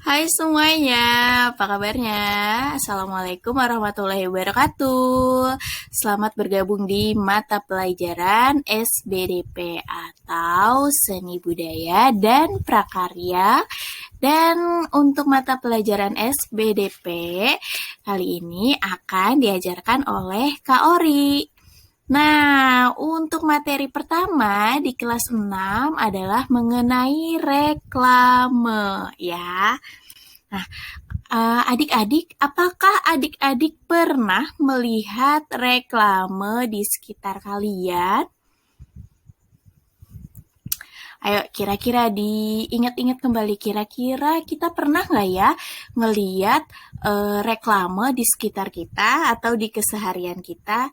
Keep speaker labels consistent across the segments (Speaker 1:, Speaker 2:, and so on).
Speaker 1: Hai semuanya, apa kabarnya? Assalamualaikum warahmatullahi wabarakatuh. Selamat bergabung di mata pelajaran SBDP atau Seni Budaya dan Prakarya. Dan untuk mata pelajaran SBDP kali ini akan diajarkan oleh Kak Ori. Nah, untuk materi pertama di kelas 6 adalah mengenai reklame ya. Nah, adik-adik, apakah adik-adik pernah melihat reklame di sekitar kalian? Ayo, kira-kira diingat-ingat kembali, kira-kira kita pernah nggak ya ngeliat reklame di sekitar kita atau di keseharian kita?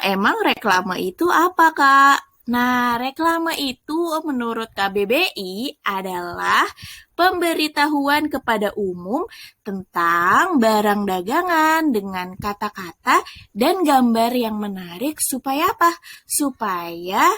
Speaker 1: Emang reklame itu apa, Kak? Nah, reklame itu menurut KBBI adalah pemberitahuan kepada umum tentang barang dagangan dengan kata-kata dan gambar yang menarik supaya apa? Supaya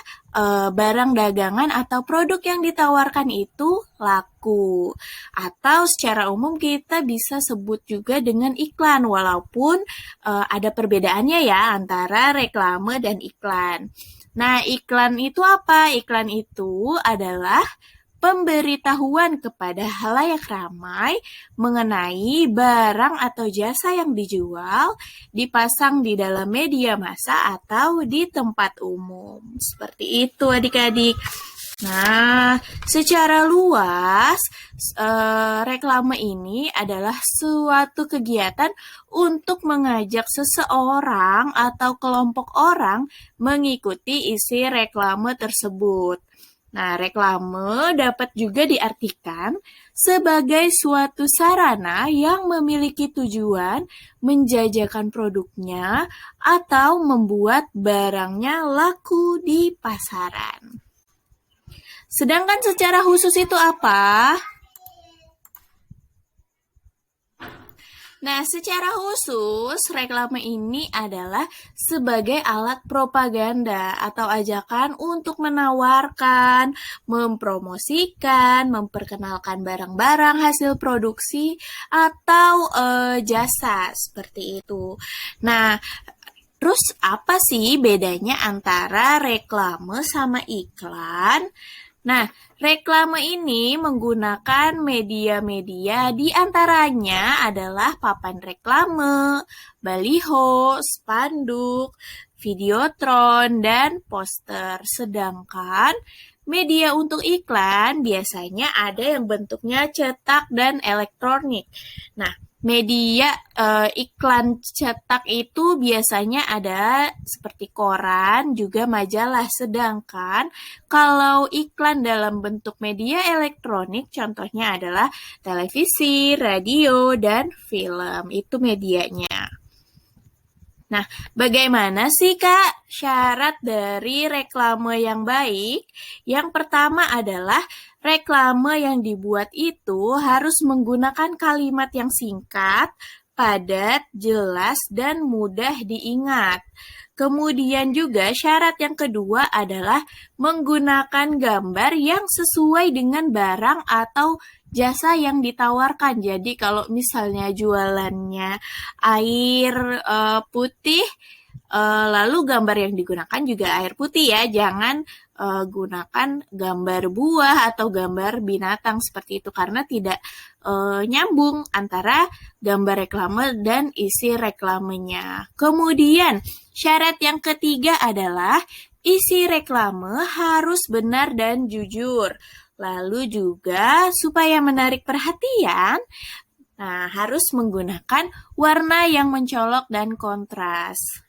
Speaker 1: barang dagangan atau produk yang ditawarkan itu laku. Atau secara umum kita bisa sebut juga dengan iklan, walaupun ada perbedaannya ya antara reklame dan iklan. Nah, iklan itu apa? Iklan itu adalah pemberitahuan kepada halayak ramai mengenai barang atau jasa yang dijual, dipasang di dalam media massa atau di tempat umum. Seperti itu adik-adik. Nah, secara luas, reklame ini adalah suatu kegiatan untuk mengajak seseorang atau kelompok orang mengikuti isi reklame tersebut. Nah, reklame dapat juga diartikan sebagai suatu sarana yang memiliki tujuan menjajakan produknya atau membuat barangnya laku di pasaran. Sedangkan secara khusus itu apa? Nah, secara khusus, reklame ini adalah sebagai alat propaganda atau ajakan untuk menawarkan, mempromosikan, memperkenalkan barang-barang hasil produksi atau jasa seperti itu. Nah, terus apa sih bedanya antara reklame sama iklan? Nah, reklame ini menggunakan media-media di antaranya adalah papan reklame, baliho, spanduk, videotron, dan poster. Sedangkan media untuk iklan biasanya ada yang bentuknya cetak dan elektronik. Nah, media iklan cetak itu biasanya ada seperti koran, juga majalah. Sedangkan kalau iklan dalam bentuk media elektronik, contohnya adalah televisi, radio, dan film. Itu medianya. Nah, bagaimana sih Kak syarat dari reklame yang baik? Yang pertama adalah reklame yang dibuat itu harus menggunakan kalimat yang singkat, padat, jelas, dan mudah diingat. Kemudian juga syarat yang kedua adalah menggunakan gambar yang sesuai dengan barang atau jasa yang ditawarkan. Jadi kalau misalnya jualannya air putih, lalu gambar yang digunakan juga air putih ya, jangan gunakan gambar buah atau gambar binatang seperti itu karena tidak nyambung antara gambar reklame dan isi reklamenya. Kemudian syarat yang ketiga adalah isi reklame harus benar dan jujur. Lalu juga supaya menarik perhatian, nah, harus menggunakan warna yang mencolok dan kontras.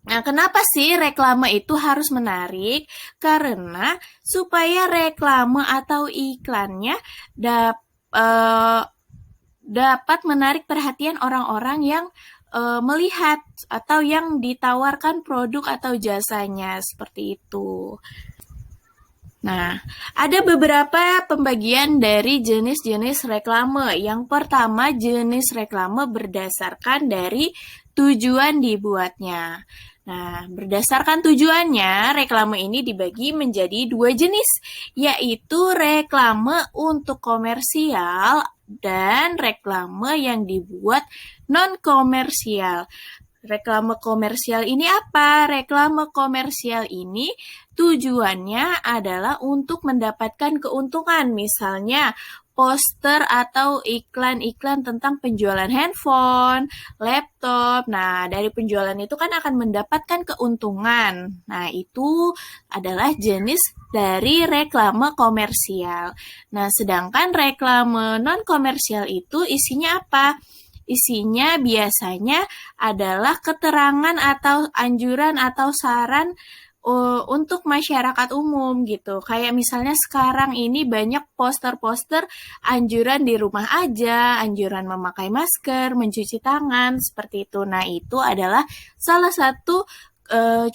Speaker 1: Nah, kenapa sih reklame itu harus menarik? Karena supaya reklame atau iklannya dapat menarik perhatian orang-orang yang melihat atau yang ditawarkan produk atau jasanya seperti itu. Nah, ada beberapa pembagian dari jenis-jenis reklame. Yang pertama, jenis reklame berdasarkan dari tujuan dibuatnya. Nah, berdasarkan tujuannya, reklame ini dibagi menjadi dua jenis, yaitu reklame untuk komersial dan reklame yang dibuat non-komersial. Reklame komersial ini apa? Reklame komersial ini tujuannya adalah untuk mendapatkan keuntungan, misalnya poster atau iklan-iklan tentang penjualan handphone, laptop. Nah, dari penjualan itu kan akan mendapatkan keuntungan. Nah, itu adalah jenis dari reklame komersial. Nah, sedangkan reklame non-komersial itu isinya apa? Isinya biasanya adalah keterangan atau anjuran atau saran untuk masyarakat umum gitu. Kayak misalnya sekarang ini banyak poster-poster anjuran di rumah aja, anjuran memakai masker, mencuci tangan, seperti itu. Nah, itu adalah salah satu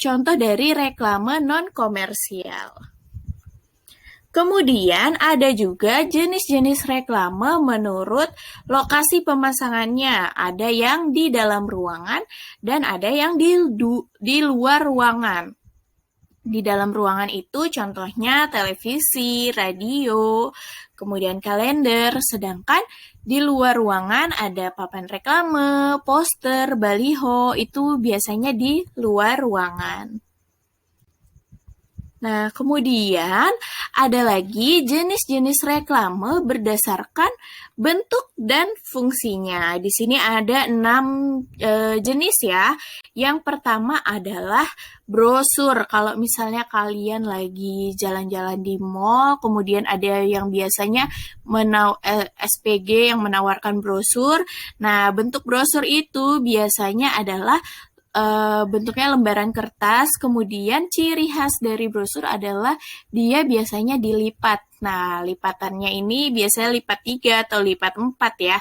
Speaker 1: contoh dari reklame non-komersial. Kemudian ada juga jenis-jenis reklame menurut lokasi pemasangannya. Ada yang di dalam ruangan dan ada yang di luar ruangan. Di dalam ruangan itu contohnya televisi, radio, kemudian kalender, sedangkan di luar ruangan ada papan reklame, poster, baliho, itu biasanya di luar ruangan. Nah, kemudian ada lagi jenis-jenis reklame berdasarkan bentuk dan fungsinya. Di sini ada 6 jenis ya. Yang pertama adalah brosur. Kalau misalnya kalian lagi jalan-jalan di mall, kemudian ada yang biasanya SPG yang menawarkan brosur. Nah, bentuk brosur itu biasanya adalah bentuknya lembaran kertas, kemudian ciri khas dari brosur adalah dia biasanya dilipat. Nah, lipatannya ini biasanya lipat 3 atau lipat 4 ya.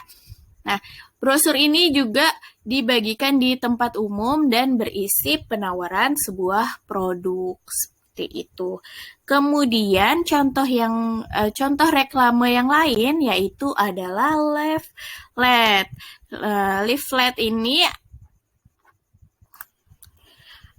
Speaker 1: Nah, brosur ini juga dibagikan di tempat umum dan berisi penawaran sebuah produk seperti itu. Kemudian contoh reklame yang lain yaitu adalah leaflet. Leaflet ini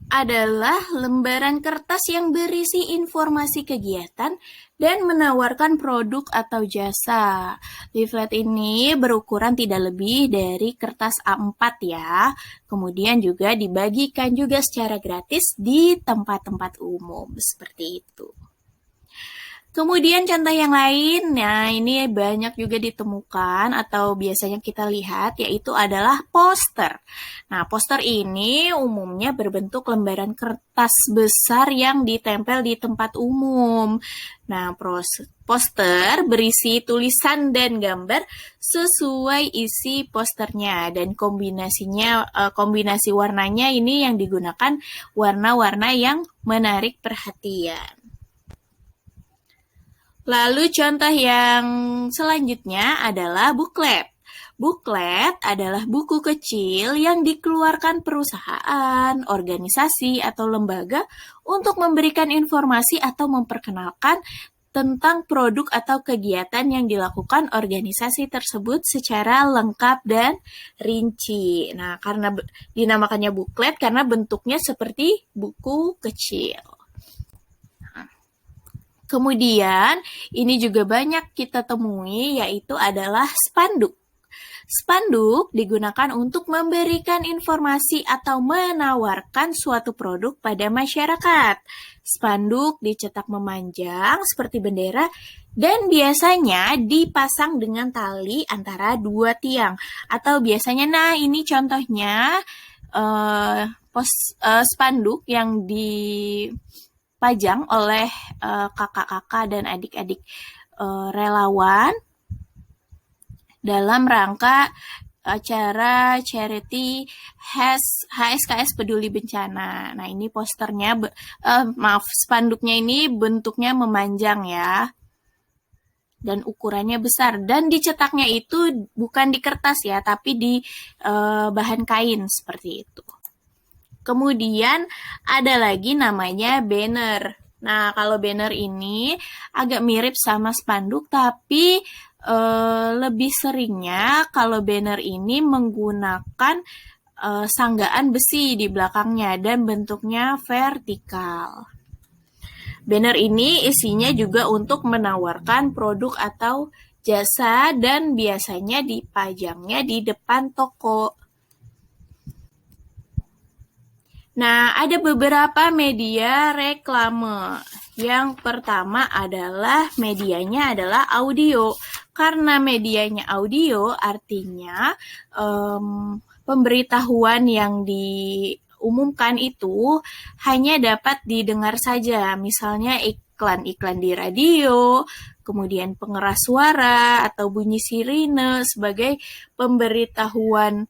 Speaker 1: adalah lembaran kertas yang berisi informasi kegiatan dan menawarkan produk atau jasa. Leaflet ini berukuran tidak lebih dari kertas A4 ya. Kemudian juga dibagikan juga secara gratis di tempat-tempat umum seperti itu. Kemudian contoh yang lain, nah ini banyak juga ditemukan atau biasanya kita lihat yaitu adalah poster. Nah, poster ini umumnya berbentuk lembaran kertas besar yang ditempel di tempat umum. Nah, poster berisi tulisan dan gambar sesuai isi posternya dan kombinasi warnanya ini yang digunakan warna-warna yang menarik perhatian. Lalu contoh yang selanjutnya adalah buklet. Buklet adalah buku kecil yang dikeluarkan perusahaan, organisasi, atau lembaga untuk memberikan informasi atau memperkenalkan tentang produk atau kegiatan yang dilakukan organisasi tersebut secara lengkap dan rinci. Nah, karena dinamakannya buklet karena bentuknya seperti buku kecil. Kemudian, ini juga banyak kita temui, yaitu adalah spanduk. Spanduk digunakan untuk memberikan informasi atau menawarkan suatu produk pada masyarakat. Spanduk dicetak memanjang seperti bendera dan biasanya dipasang dengan tali antara dua tiang. Atau biasanya, nah ini contohnya spanduk yang dipajang oleh kakak-kakak dan adik-adik relawan dalam rangka acara charity HSKS Peduli Bencana. Nah, ini posternya, spanduknya ini bentuknya memanjang ya, dan ukurannya besar. Dan dicetaknya itu bukan di kertas ya, tapi di bahan kain seperti itu. Kemudian ada lagi namanya banner. Nah, kalau banner ini agak mirip sama spanduk, tapi lebih seringnya kalau banner ini menggunakan sanggaan besi di belakangnya dan bentuknya vertikal. Banner ini isinya juga untuk menawarkan produk atau jasa dan biasanya dipajangnya di depan toko. Nah, ada beberapa media reklame. Yang pertama adalah medianya adalah audio. Karena medianya audio, artinya pemberitahuan yang diumumkan itu hanya dapat didengar saja. Misalnya iklan-iklan di radio, kemudian pengeras suara atau bunyi sirine sebagai pemberitahuan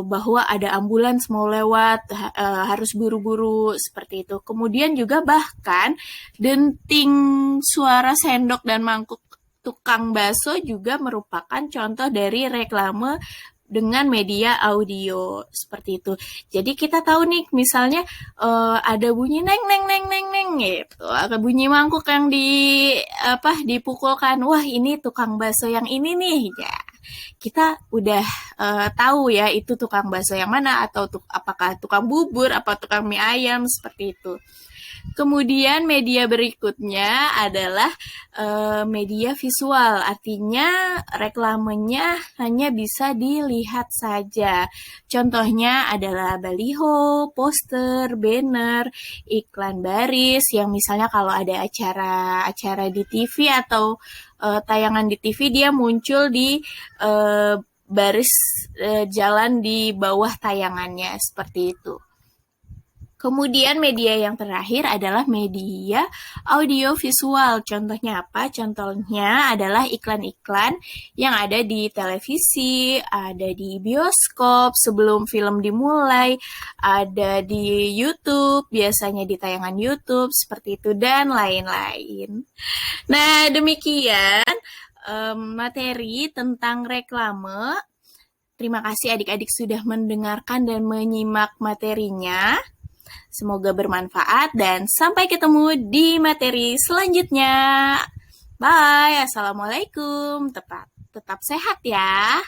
Speaker 1: bahwa ada ambulans mau lewat, harus buru-buru seperti itu. Kemudian juga bahkan denting suara sendok dan mangkuk tukang bakso juga merupakan contoh dari reklame dengan media audio seperti itu. Jadi kita tahu nih, misalnya ada bunyi neng neng neng neng neng gitu, ada bunyi mangkuk yang dipukulkan. Wah, ini tukang bakso yang ini nih ya. Kita udah tahu ya itu tukang bakso yang mana, atau apakah tukang bubur, apa tukang mie ayam seperti itu. Kemudian media berikutnya adalah media visual, artinya reklamenya hanya bisa dilihat saja. Contohnya adalah baliho, poster, banner, iklan baris yang misalnya kalau ada acara di TV atau tayangan di TV, dia muncul di baris jalan di bawah tayangannya seperti itu. Kemudian media yang terakhir adalah media audiovisual. Contohnya apa? Contohnya adalah iklan-iklan yang ada di televisi, ada di bioskop sebelum film dimulai, ada di YouTube, biasanya di tayangan YouTube seperti itu, dan lain-lain. Nah, demikian materi tentang reklame. Terima kasih adik-adik sudah mendengarkan dan menyimak materinya. Semoga bermanfaat dan sampai ketemu di materi selanjutnya. Bye, assalamualaikum. Tetap sehat ya.